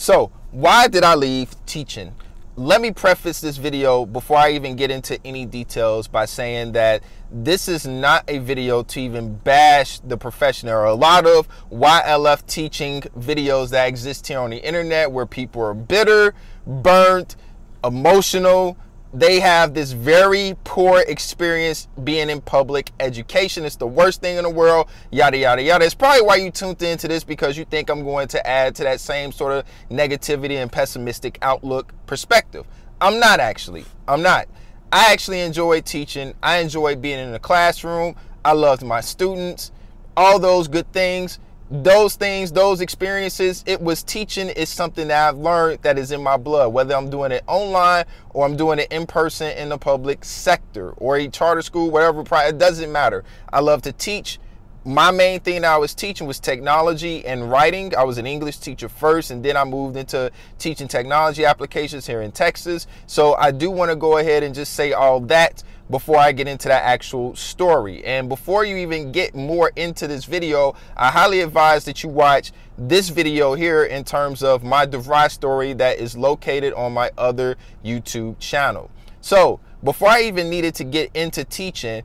So why did I leave teaching? Let me preface this video before I even get into any details by saying that this is not a video to even bash the profession. There are a lot of YLF teaching videos that exist here on the internet where people are bitter, burnt, emotional. They have this very poor experience being in public education. It's the worst thing in the world, yada, yada, yada. It's probably why you tuned into this, because you think I'm going to add to that same sort of negativity and pessimistic outlook perspective. I'm not actually. I'm not. I actually enjoy teaching. I enjoy being in the classroom. I loved my students, all those good things. Those things, those experiences, it was teaching is something that I've learned that is in my blood, whether I'm doing it online or I'm doing it in person in the public sector or a charter school, whatever, it doesn't matter. I love to teach. My main thing that I was teaching was technology and writing. I was an English teacher first, and then I moved into teaching technology applications here in Texas. So I do want to go ahead and just say all that before I get into that actual story. And before you even get more into this video, I highly advise that you watch this video here in terms of my DeVry story that is located on my other YouTube channel. So before I even needed to get into teaching,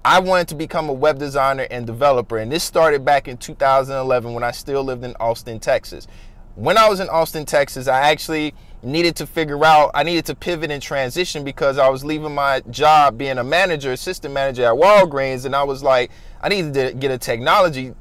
I wanted to become a web designer and developer. And this started back in 2011 when I still lived in Austin, Texas. When I was in Austin, Texas, I actually needed to figure out, I needed to pivot and transition because I was leaving my job being a manager, assistant manager at Walgreens. And I was like, I needed to get a technology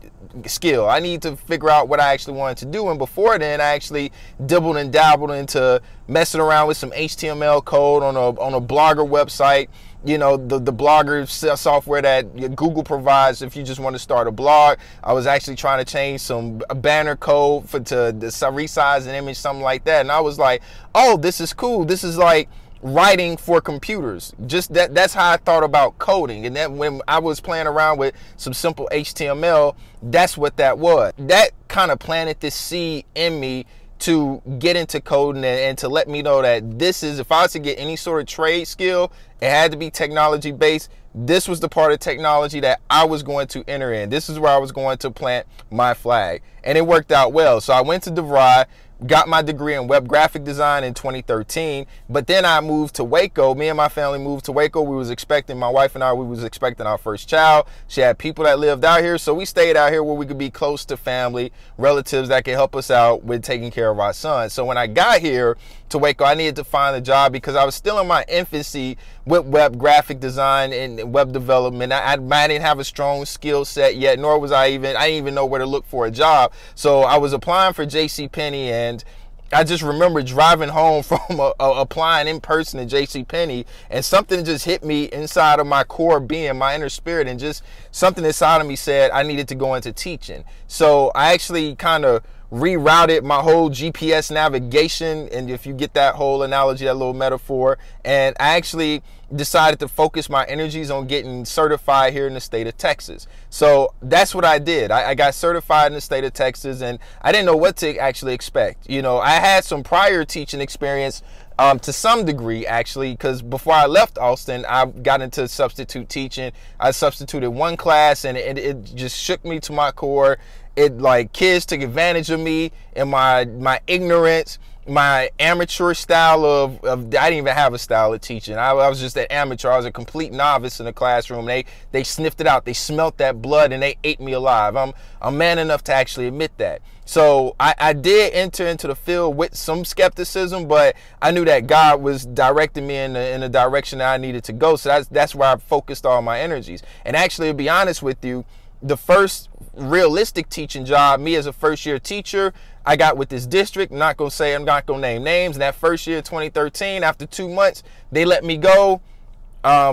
skill. I need to figure out what I actually wanted to do. And before then, I actually dibbled and dabbled into messing around with some HTML code on a blogger website. You know, the blogger software that Google provides if you just want to start a blog. I was actually trying to change some banner code to resize an image, something like that. And I was like, oh, this is cool. This is like writing for computers. Just that's how I thought about coding. And then when I was playing around with some simple HTML, that's what that was. That kind of planted this seed in me to get into coding and to let me know that this is, if I was to get any sort of trade skill, it had to be technology based. This was the part of technology that I was going to enter in. This is where I was going to plant my flag. And it worked out well. So I went to DeVry, got my degree in web graphic design in 2013, but then I moved to Waco. Me and my family moved to Waco. We was expecting, my wife and I, we was expecting our first child. She had people that lived out here, so we stayed out here where we could be close to family, relatives that could help us out with taking care of our son. So when I got here to Waco, I needed to find a job because I was still in my infancy with web graphic design and web development. I didn't have a strong skill set yet, nor was I didn't even know where to look for a job. So I was applying for JCPenney, and I just remember driving home from applying in person to JCPenney, and something just hit me inside of my core being, my inner spirit, and just something inside of me said I needed to go into teaching. So I actually kind of rerouted my whole GPS navigation, and if you get that whole analogy, that little metaphor, and I actually decided to focus my energies on getting certified here in the state of Texas. So that's what I did. I got certified in the state of Texas, and I didn't know what to actually expect. You know, I had some prior teaching experience to some degree, actually, because before I left Austin, I got into substitute teaching. I substituted one class, and it just shook me to my core. It, like, kids took advantage of me and my ignorance, my amateur style of I didn't even have a style of teaching. I was just an amateur. I was a complete novice in the classroom. They sniffed it out. They smelt that blood and they ate me alive. I'm man enough to actually admit that. So I did enter into the field with some skepticism, but I knew that God was directing me in the direction that I needed to go. So that's where I focused all my energies. And actually, to be honest with you, the first realistic teaching job, me as a first-year teacher, I got with this district. I'm not going to name names. And that first year, 2013, after 2 months, they let me go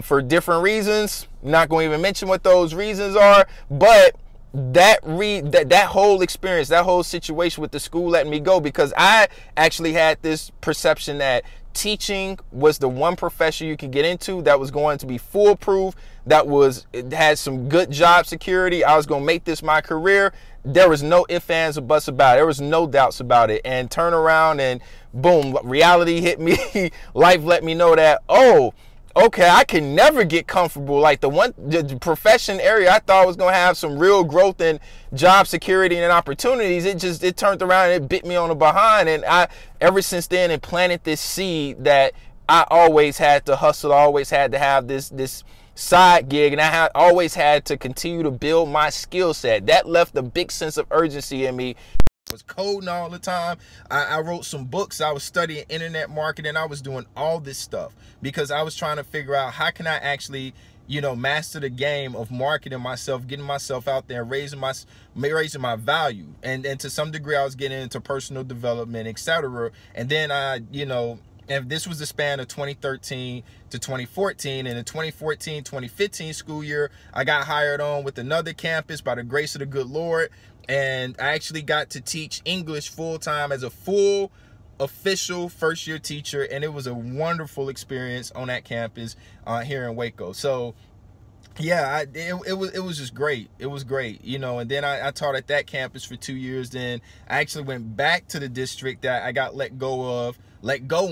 for different reasons. I'm not going to even mention what those reasons are, but that whole experience, that whole situation with the school letting me go, because I actually had this perception that teaching was the one profession you could get into that was going to be foolproof, it had some good job security. I was going to make this my career. There was no ifs, ands, or buts about it. There was no doubts about it. And turn around and boom, reality hit me. Life let me know that, oh, okay, I can never get comfortable. Like the profession area I thought was going to have some real growth and job security and opportunities, it turned around and it bit me on the behind. And I, ever since then, it planted this seed that I always had to hustle. I always had to have this side gig, and I always had to continue to build my skill set. That left a big sense of urgency in me. I was coding all the time. I wrote some books. I was studying internet marketing. I was doing all this stuff because I was trying to figure out how can I actually, you know, master the game of marketing myself, getting myself out there, raising my value. And to some degree I was getting into personal development, etc. And then and this was the span of 2013 to 2014. In the 2014-2015 school year, I got hired on with another campus by the grace of the good Lord. And I actually got to teach English full-time as a full official first-year teacher. And it was a wonderful experience on that campus here in Waco. So yeah, it was just great. It was great, you know. And then I taught at that campus for 2 years. Then I actually went back to the district that I got let go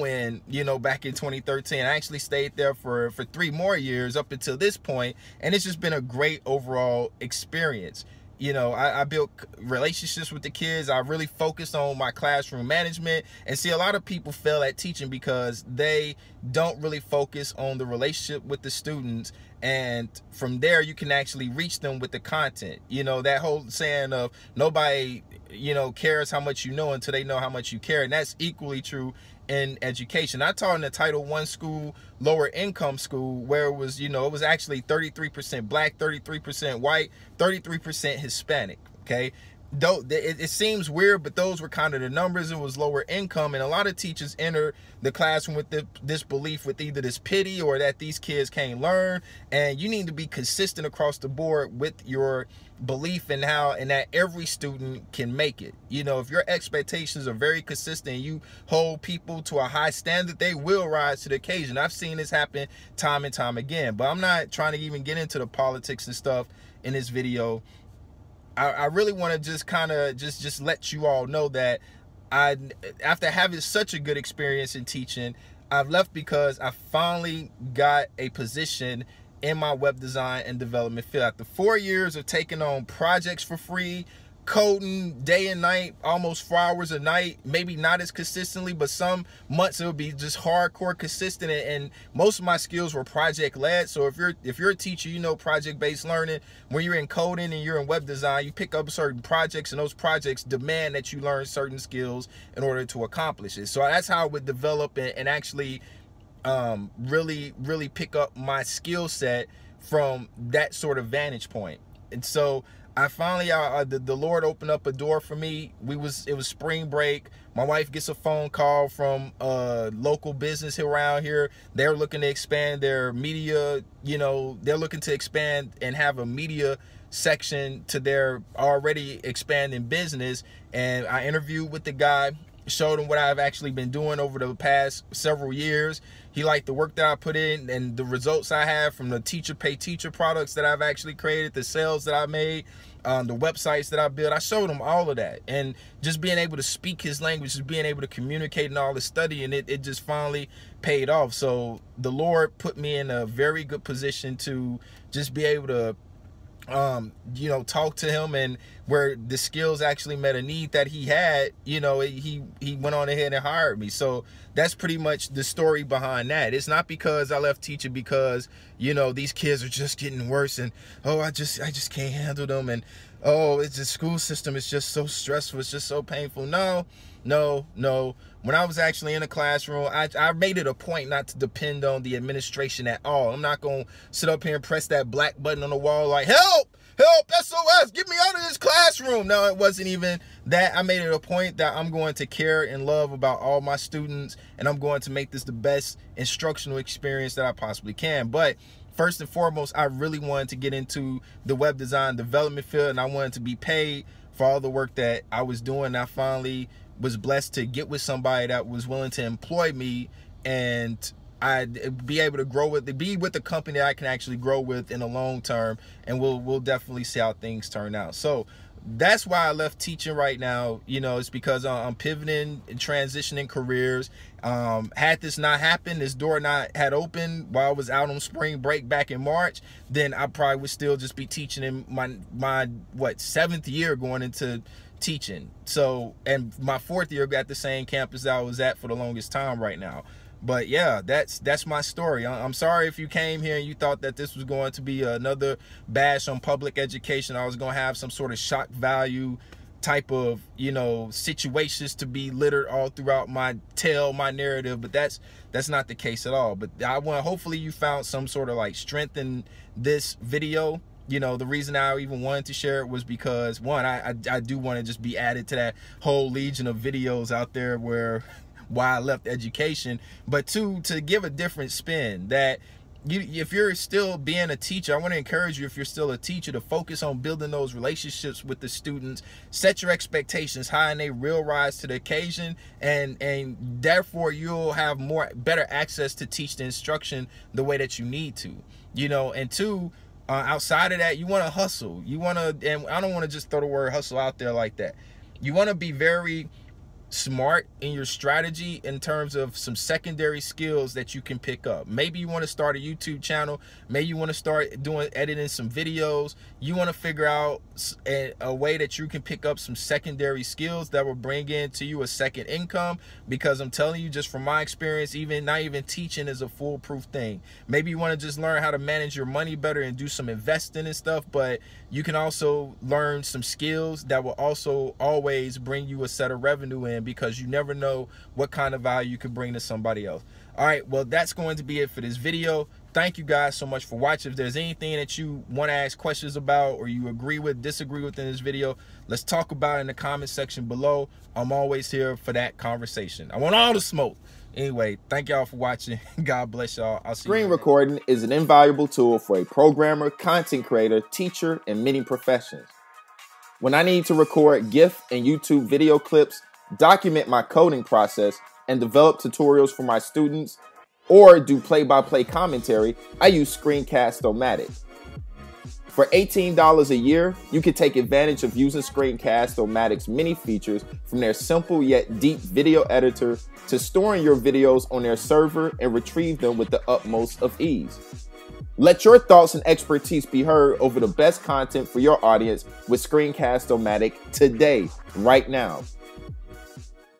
in, you know, back in 2013. I actually stayed there for 3 more years up until this point, and it's just been a great overall experience. You know, I built relationships with the kids. I really focused on my classroom management. And see, a lot of people fail at teaching because they don't really focus on the relationship with the students. And from there, you can actually reach them with the content. You know, that whole saying of nobody, you know, cares how much you know until they know how much you care. And that's equally true in education. I taught in a Title I school, lower income school, where it was, you know, it was actually 33% black, 33% white, 33% Hispanic. Okay. Though it seems weird, but those were kind of the numbers. It was lower income, and a lot of teachers enter the classroom with this belief, with either this pity or that these kids can't learn. And you need to be consistent across the board with your belief in that every student can make it. You know, if your expectations are very consistent and you hold people to a high standard, they will rise to the occasion. I've seen this happen time and time again. But I'm not trying to even get into the politics and stuff in this video. I really want to just kind of just let you all know that after having such a good experience in teaching, I've left because I finally got a position in my web design and development field. After 4 years of taking on projects for free, coding day and night, almost 4 hours a night, maybe not as consistently, but some months it would be just hardcore consistent. And most of my skills were project led. So if you're a teacher, you know, project-based learning, when you're in coding and you're in web design, you pick up certain projects, and those projects demand that you learn certain skills in order to accomplish it. So that's how I would develop and actually really pick up my skill set from that sort of vantage point. And so I finally, the Lord opened up a door for me. It was spring break. My wife gets a phone call from a local business around here. They're looking to expand their media, you know, they're looking to expand and have a media section to their already expanding business. And I interviewed with the guy, showed him what I've actually been doing over the past several years. He liked the work that I put in and the results I have from the teacher pay teacher products that I've actually created, the sales that I made, the websites that I built. I showed him all of that, and just being able to speak his language, just being able to communicate and all the study, and it just finally paid off. So the Lord put me in a very good position to just be able to you know, talk to him, and where the skills actually met a need that he had, you know, he went on ahead and hired me. So that's pretty much the story behind that. It's not because I left teaching because, you know, these kids are just getting worse, and oh, I just can't handle them, and oh, it's the school system is just so stressful, it's just so painful. No. When I was actually in the classroom, I made it a point not to depend on the administration at all. I'm not going to sit up here and press that black button on the wall like, help, SOS, get me out of this classroom. No, it wasn't even that. I made it a point that I'm going to care and love about all my students, and I'm going to make this the best instructional experience that I possibly can. But first and foremost, I really wanted to get into the web design development field, and I wanted to be paid for all the work that I was doing. I finally was blessed to get with somebody that was willing to employ me, and I'd be able to be with the company that I can actually grow with in the long term, and we'll definitely see how things turn out. So that's why I left teaching right now. You know, it's because I'm pivoting and transitioning careers. Had this not happened, this door not had opened while I was out on spring break back in March, then I probably would still just be teaching in my what, 7th year going into teaching. So, and my 4th year at the same campus that I was at for the longest time right now. But yeah, that's my story. I'm sorry if you came here and you thought that this was going to be another bash on public education. I was going to have some sort of shock value type of, you know, situations to be littered all throughout my narrative, but that's not the case at all. But I want, hopefully you found some sort of like strength in this video. You know, the reason I even wanted to share it was because, one, I do want to just be added to that whole legion of videos out there where why I left education, but two, to give a different spin that if you're still being a teacher, I want to encourage you, if you're still a teacher, to focus on building those relationships with the students, set your expectations high and they will rise to the occasion, and therefore you'll have better access to teach the instruction the way that you need to, you know. And two, outside of that, you want to hustle. You want to, and I don't want to just throw the word hustle out there like that. You want to be very smart in your strategy in terms of some secondary skills that you can pick up. Maybe you want to start a YouTube channel. Maybe you want to start editing some videos. You want to figure out a way that you can pick up some secondary skills that will bring into you a second income, because I'm telling you, just from my experience, not even teaching is a foolproof thing. Maybe you want to just learn how to manage your money better and do some investing and stuff, but you can also learn some skills that will also always bring you a set of revenue in, because you never know what kind of value you could bring to somebody else. All right, well, that's going to be it for this video. Thank you guys so much for watching. If there's anything that you want to ask questions about, or you agree with, disagree with in this video, let's talk about it in the comment section below. I'm always here for that conversation. I want all the smoke. Anyway, thank y'all for watching. God bless y'all. I'll see you. Screen recording is an invaluable tool for a programmer, content creator, teacher, and many professions. When I need to record GIF and YouTube video clips, document my coding process, and develop tutorials for my students, or do play-by-play commentary, I use Screencast-O-Matic. For $18 a year, you can take advantage of using Screencast-O-Matic's many features, from their simple yet deep video editor to storing your videos on their server and retrieve them with the utmost of ease. Let your thoughts and expertise be heard over the best content for your audience with Screencast-O-Matic today, right now.